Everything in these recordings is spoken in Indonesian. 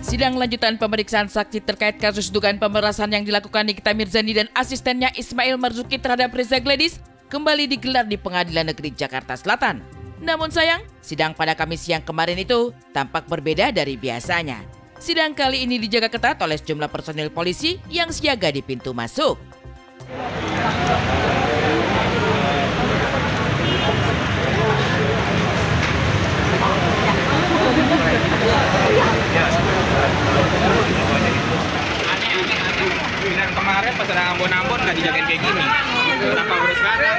Sidang lanjutan pemeriksaan saksi terkait kasus dugaan pemerasan yang dilakukan Nikita Mirzani dan asistennya Ismail Marzuki terhadap Reza Gladys kembali digelar di Pengadilan Negeri Jakarta Selatan. Namun sayang, sidang pada Kamis siang kemarin itu tampak berbeda dari biasanya. Sidang kali ini dijaga ketat oleh sejumlah personil polisi yang siaga di pintu masuk. Aneh-aneh. Kemarin pas ada Ambon-Ambon nggak dijagain kayak gini. Kenapa baru sekarang?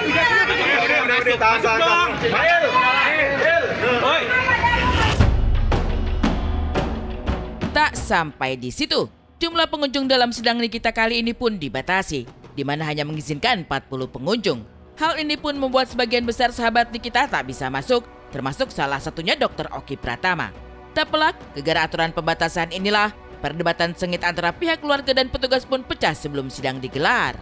Tak sampai di situ, jumlah pengunjung dalam sidang Nikita kali ini pun dibatasi, di mana hanya mengizinkan 40 pengunjung. Hal ini pun membuat sebagian besar sahabat Nikita tak bisa masuk, termasuk salah satunya Dr. Oki Pratama. Tak pelak, gara-gara aturan pembatasan inilah, perdebatan sengit antara pihak keluarga dan petugas pun pecah sebelum sidang digelar.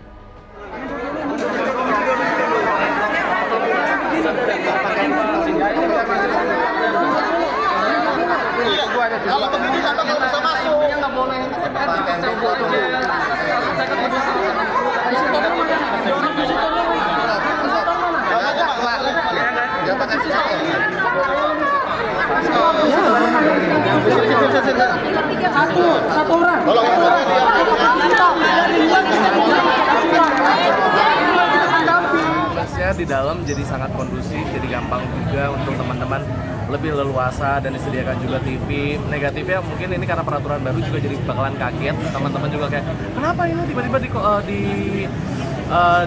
Kalau begini kan nggak bisa masuk. Nggak boleh. Satu orang. Di dalam jadi sangat kondusif, jadi gampang juga untuk teman-teman lebih leluasa dan disediakan juga TV. Negatifnya mungkin ini karena peraturan baru juga jadi bakalan kaget. Teman-teman juga kayak, kenapa ini tiba-tiba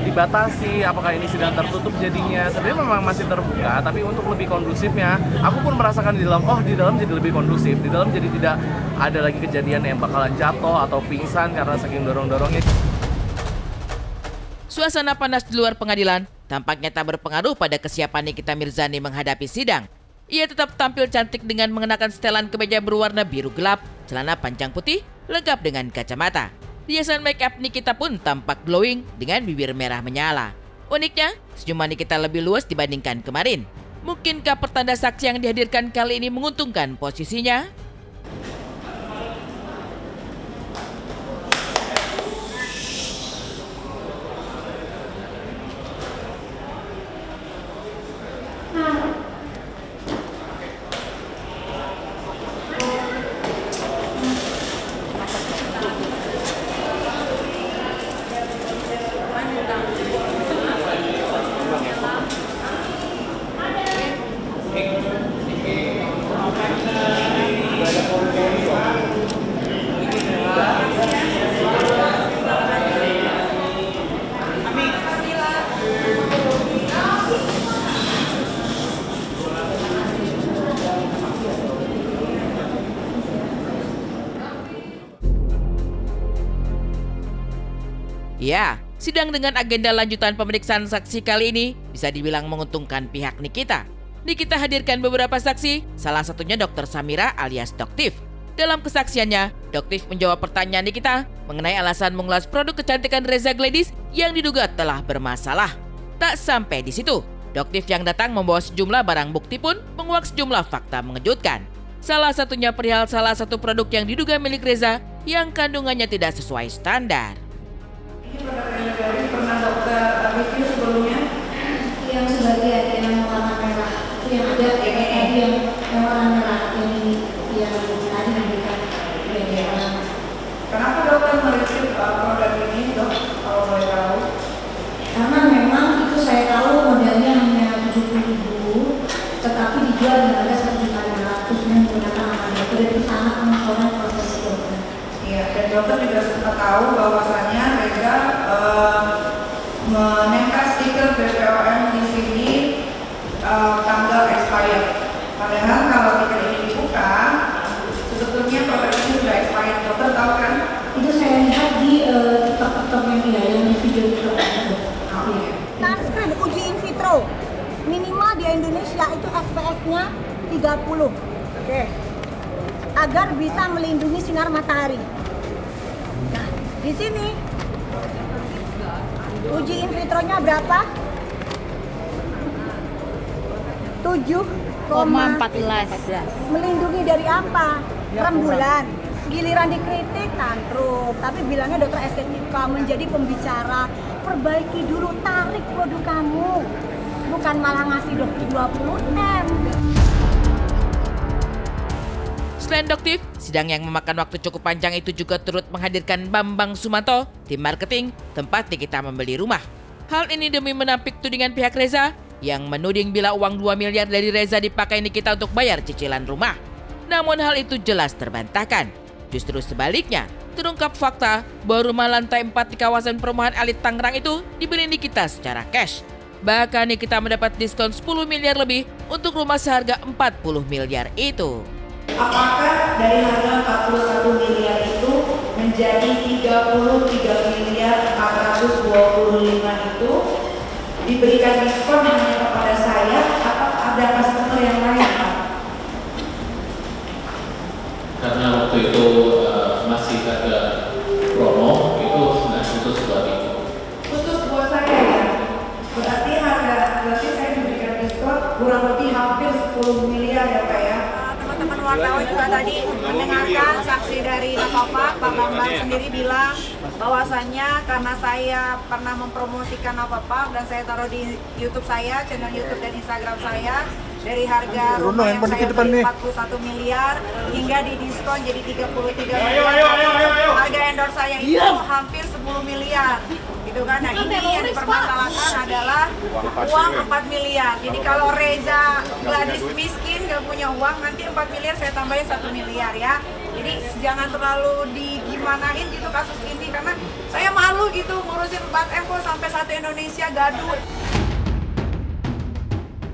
dibatasi? Apakah ini sidang tertutup jadinya? Sebenarnya memang masih terbuka, tapi untuk lebih kondusifnya, aku pun merasakan di dalam jadi lebih kondusif. Di dalam jadi tidak ada lagi kejadian yang bakalan jatuh atau pingsan karena saking dorong-dorongnya. Suasana panas di luar pengadilan tampaknya tak berpengaruh pada kesiapan Nikita Mirzani menghadapi sidang. Ia tetap tampil cantik dengan mengenakan setelan kemeja berwarna biru gelap, celana panjang putih, lengkap dengan kacamata. Hiasan make up Nikita pun tampak glowing dengan bibir merah menyala. Uniknya, senyuman Nikita lebih luas dibandingkan kemarin. Mungkinkah pertanda saksi yang dihadirkan kali ini menguntungkan posisinya? Ya, sidang dengan agenda lanjutan pemeriksaan saksi kali ini bisa dibilang menguntungkan pihak Nikita. Nikita hadirkan beberapa saksi, salah satunya Dr. Samira alias Doktif. Dalam kesaksiannya, Doktif menjawab pertanyaan Nikita mengenai alasan mengulas produk kecantikan Reza Gladys yang diduga telah bermasalah. Tak sampai di situ, Doktif yang datang membawa sejumlah barang bukti pun menguak sejumlah fakta mengejutkan. Salah satunya perihal salah satu produk yang diduga milik Reza yang kandungannya tidak sesuai standar. Ini produk pernah dokter review sebelumnya yang sebagian yang warna merah itu yang ada yang warna merah yang tadi diberikan media. Kenapa dokter mereview produk ini dok kalau boleh tahu? Karena memang itu saya tahu modelnya hanya 70.000 tetapi dijual di harga 1.500.000 menggunakan aman dokter itu sangat mengurangi proses dokter. Iya, dan dokter juga sempat tahu bahwasannya Reza menempel stiker BPOM di sini tanggal expired. Padahal kalau stiker ini dibuka, sebetulnya produk ini sudah expired. Dokter tahu kan? Itu saya lihat di TikTok yang tidak yang di video itu. Screen uji in vitro minimal di Indonesia itu SPF-nya 30. Oke. Agar bisa melindungi sinar matahari. Nah, di sini uji in vitro-nya berapa? 7,14. Melindungi dari apa? Rembulan, giliran dikritik tantrum. Tapi bilangnya dokter estetika, menjadi pembicara, perbaiki dulu, tarik produk kamu. Bukan malah ngasih 20M. Selain Doktif, sidang yang memakan waktu cukup panjang itu juga turut menghadirkan Bambang Sumanto, tim marketing, tempat Nikita membeli rumah. Hal ini demi menampik tudingan pihak Reza yang menuding bila uang 2 miliar dari Reza dipakai Nikita untuk bayar cicilan rumah. Namun hal itu jelas terbantahkan. Justru sebaliknya, terungkap fakta bahwa rumah lantai 4 di kawasan perumahan elit Tangerang itu dibeli Nikita secara cash. Bahkan Nikita mendapat diskon 10 miliar lebih untuk rumah seharga 40 miliar itu. Apakah dari harga 41 miliar itu menjadi 33 miliar 425 itu diberikan diskon hanya kepada saya atau ada customer yang lain, Pak? Karena waktu itu masih ada promo, itu sebenarnya khusus buat itu. Khusus buat saya ya? Berarti saya diberikan diskon kurang lebih hampir 10 miliar ya Pak ya? Teman-teman wartawan juga tadi mendengarkan saksi dari Pak Bambang sendiri bilang bahwasannya karena saya pernah mempromosikan Pak dan saya taruh di YouTube saya, channel YouTube dan Instagram saya, dari harga rumah yang saya beli 41 miliar hingga didiskon jadi 33 miliar. Harga endorse saya itu hampir 10 miliar. Gitu kan. Nah, ini yang dipermasalahkan adalah uang 4 miliar. Jadi kalau Reza Gladys miskin gak punya uang, nanti 4 miliar saya tambahin 1 miliar ya. Jadi jangan terlalu digimanain gitu kasus ini, karena saya malu gitu ngurusin 4M kok sampai 1 Indonesia gaduh.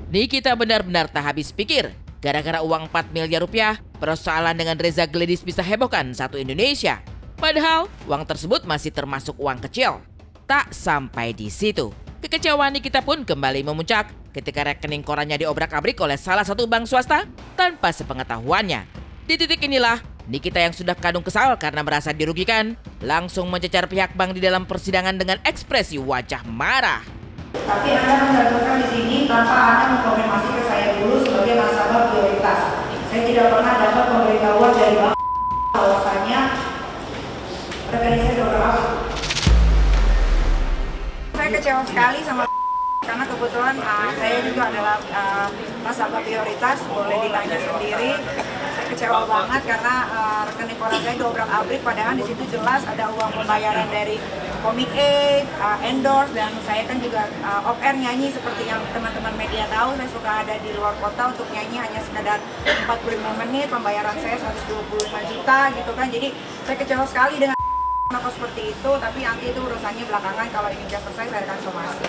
Nikita benar-benar tak habis pikir. Gara-gara uang 4 miliar rupiah, persoalan dengan Reza Gladys bisa hebohkan 1 Indonesia. Padahal uang tersebut masih termasuk uang kecil. Tak sampai di situ, kekecewaan Nikita pun kembali memuncak ketika rekening korannya diobrak-abrik oleh salah satu bank swasta tanpa sepengetahuannya. Di titik inilah, Nikita yang sudah kadung kesal karena merasa dirugikan, langsung mencecar pihak bank di dalam persidangan dengan ekspresi wajah marah. Tapi Anda mencantumkan di sini tanpa Anda mengkonfirmasi ke saya dulu sebagai nasabah prioritas. Saya tidak pernah dapat pemberitahuan dari bank bahwasannya rekening saya diobrak-abrik. Saya kecewa sekali sama karena kebetulan saya juga adalah nasabah prioritas, boleh ditanya sendiri. Saya kecewa banget karena rekening koran saya diobrak-abrik, padahal di situ jelas ada uang pembayaran dari Komik Aid, endorse, dan saya kan juga off air nyanyi seperti yang teman-teman media tahu. Saya suka ada di luar kota untuk nyanyi hanya sekedar 45 menit, pembayaran saya 125 juta gitu kan. Jadi saya kecewa sekali dengan kenapa seperti itu, tapi nanti itu urusannya belakangan. Kalau ini sudah selesai, saya akan somasi.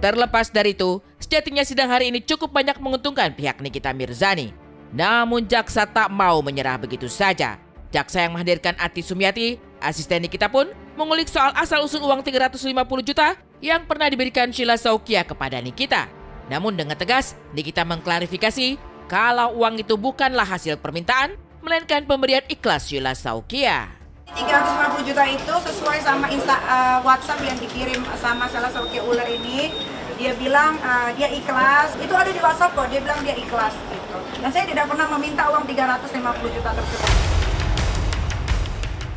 Terlepas dari itu, sejatinya sidang hari ini cukup banyak menguntungkan pihak Nikita Mirzani. Namun jaksa tak mau menyerah begitu saja. Jaksa yang menghadirkan Ati Sumiati, asisten Nikita pun mengulik soal asal-usul uang 350 juta yang pernah diberikan Sheila Saukia kepada Nikita. Namun dengan tegas, Nikita mengklarifikasi kalau uang itu bukanlah hasil permintaan, melainkan pemberian ikhlas Sheila Saukia. 350 juta itu sesuai sama WhatsApp yang dikirim sama Sheila Saukia Ular ini. Dia bilang dia ikhlas, itu ada di WhatsApp kok, dia bilang dia ikhlas gitu. Dan saya tidak pernah meminta uang 350 juta tersebut.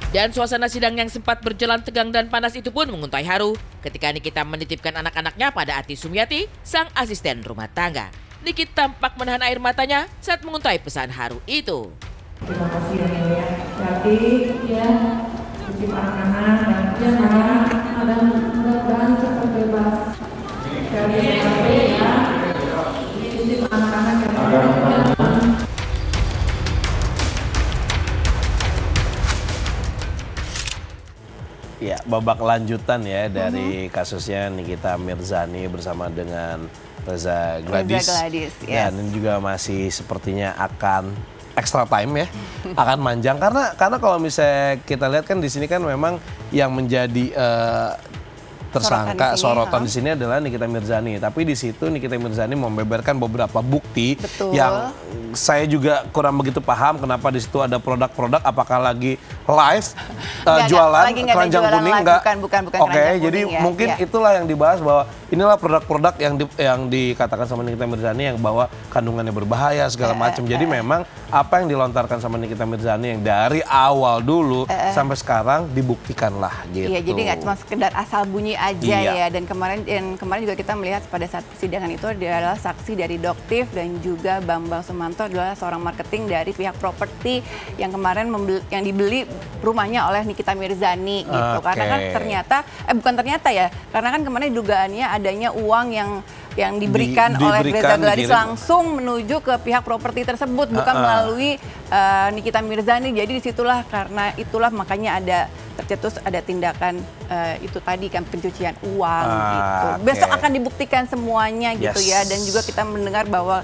Dan suasana sidang yang sempat berjalan tegang dan panas itu pun menguntai haru ketika Nikita menitipkan anak-anaknya pada Ati Sumiati, sang asisten rumah tangga. Nikita tampak menahan air matanya saat menguntai pesan haru itu. Terima kasih ya. Jadi ya, titip anak-anak dan dan mudah-mudahan cepat bebas. Dari ya, titip anak-anak yang Ya, babak lanjutan ya dari kasusnya Nikita Mirzani bersama dengan Reza Gladys. Yes. Dan juga masih sepertinya akan extra time ya, akan manjang karena kalau misalnya kita lihat kan di sini kan memang yang menjadi tersangka sorotan di sini adalah Nikita Mirzani. Tapi di situ Nikita Mirzani membeberkan beberapa bukti yang saya juga kurang begitu paham kenapa di situ ada produk-produk, apakah lagi live jualan keranjang kuning enggak? Bukan Oke, jadi kuning, mungkin itulah yang dibahas bahwa inilah produk-produk yang dikatakan sama Nikita Mirzani yang bahwa kandungannya berbahaya segala macam. Jadi memang apa yang dilontarkan sama Nikita Mirzani yang dari awal dulu sampai sekarang dibuktikanlah gitu. Iya, jadi nggak cuma sekedar asal bunyi aja ya. Dan kemarin juga kita melihat pada saat persidangan itu adalah saksi dari Doktif dan juga Bambang Sumanto adalah seorang marketing dari pihak properti yang kemarin yang dibeli rumahnya oleh Nikita Mirzani gitu. Karena kan ternyata bukan ternyata ya, karena kan kemarin dugaannya adanya uang yang diberikan oleh Reza Gladys langsung menuju ke pihak properti tersebut, bukan melalui Nikita Mirzani. Jadi disitulah karena itulah makanya tercetus ada tindakan itu tadi kan pencucian uang gitu. Besok akan dibuktikan semuanya gitu ya. Dan juga kita mendengar bahwa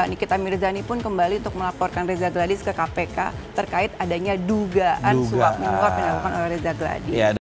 Nikita Mirzani pun kembali untuk melaporkan Reza Gladys ke KPK terkait adanya dugaan suap menyuap yang dilakukan oleh Reza Gladys.